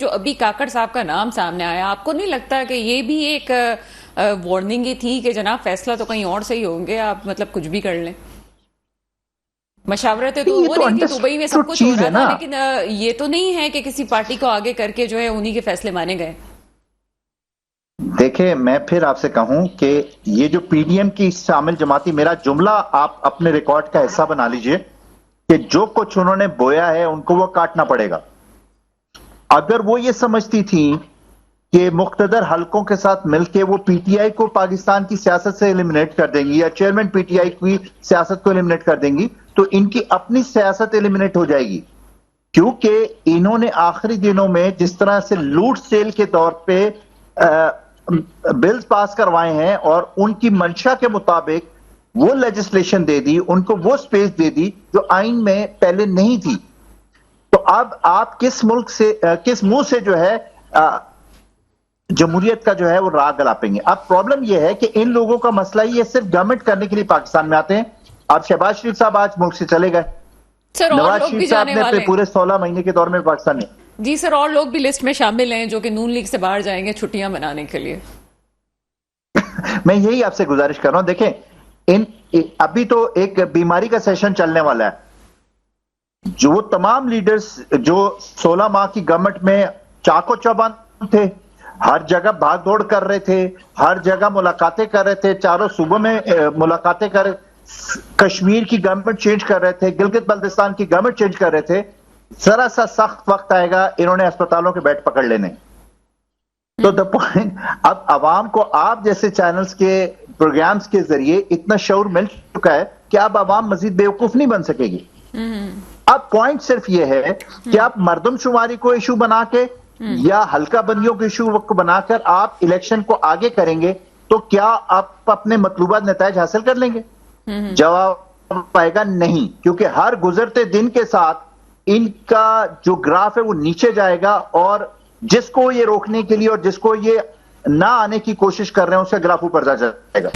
جو ابھی کاکڑ صاحب کا نام سامنے آیا، آپ کو نہیں لگتا کہ یہ بھی ایک وارننگ ہی تھی کہ جناب فیصلہ تو کہیں اور سے ہی ہوں گے، آپ مطلب کچھ بھی کر لیں؟ مشاورتیں تو وہ نہیں تھی، دبئی میں سب کچھ ہو رہا تھا، لیکن یہ تو نہیں ہے کہ کسی پارٹی کو آگے کر کے جو ہے انہی کے فیصلے مانے گئے۔ دیکھیں، میں پھر آپ سے کہوں کہ یہ جو پی ڈی ایم کی شامل جماعتی، میرا جملہ آپ اپنے ریکارڈ کا حصہ بنا لیجئے کہ جو کچھ انہوں نے بویا ہے ان کو وہ کاٹنا پڑے گا۔ اگر وہ یہ سمجھتی تھی کہ مقتدر حلقوں کے ساتھ مل کے وہ پی ٹی آئی کو پاکستان کی سیاست سے ایلیمنیٹ کر دیں گی یا چیئرمین پی ٹی آئی کی سیاست کو ایلیمنیٹ کر دیں گی تو ان کی اپنی سیاست ایلیمنیٹ ہو جائے گی، کیونکہ انہوں نے آخری دنوں میں جس طرح سے لوٹ سیل کے طور پہ بلز پاس کروائے ہیں اور ان کی منشا کے مطابق وہ لیجسلیشن دے دی، ان کو وہ سپیس دے دی جو آئین میں پہلے نہیں تھی، تو اب آپ کس ملک سے کس منہ سے جو ہے جمہوریت کا جو ہے وہ راگ گلاپیں گے؟ اب پرابلم یہ ہے کہ ان لوگوں کا مسئلہ یہ صرف گورنمنٹ کرنے کے لیے پاکستان میں آتے ہیں۔ اب شہباز شریف صاحب آج ملک سے چلے گئے، نواز شریف صاحب نے اپنے پورے 16 مہینے کے دور میں پاکستان میں جی سر، اور لوگ بھی لسٹ میں شامل ہیں جو کہ نون لیگ سے باہر جائیں گے چھٹیاں منانے کے لیے۔ میں یہی آپ سے گزارش کر رہا ہوں، دیکھیں ابھی تو ایک بیماری کا سیشن چلنے والا ہے، جو تمام لیڈرز جو 16 ماہ کی گورنمنٹ میں چاق و چوبند تھے، ہر جگہ بھاگ دوڑ کر رہے تھے، ہر جگہ ملاقاتیں کر رہے تھے، چاروں صوبوں میں ملاقاتیں کر رہے، کشمیر کی گورنمنٹ چینج کر رہے تھے، گلگت بلتستان کی گورنمنٹ چینج کر رہے تھے، ذرا سا سخت وقت آئے گا انہوں نے اسپتالوں کے بیڈ پکڑ لینے۔ تو دا پوائنٹ، اب عوام کو آپ جیسے چینلز کے پروگرامز کے ذریعے اتنا شعور مل چکا ہے کہ اب عوام مزید بیوقوف نہیں بن سکے گی۔ اب پوائنٹ صرف یہ ہے کہ آپ مردم شماری کو ایشو بنا کے یا حلقہ بندیوں کے ایشو کو بنا کر آپ الیکشن کو آگے کریں گے تو کیا آپ اپنے مطلوبہ نتائج حاصل کر لیں گے؟ جواب پائے گا نہیں، کیونکہ ہر گزرتے دن کے ساتھ ان کا جو گراف ہے وہ نیچے جائے گا، اور جس کو یہ روکنے کے لیے اور جس کو یہ نہ آنے کی کوشش کر رہے ہیں اس کا گراف اوپر جا جائے گا۔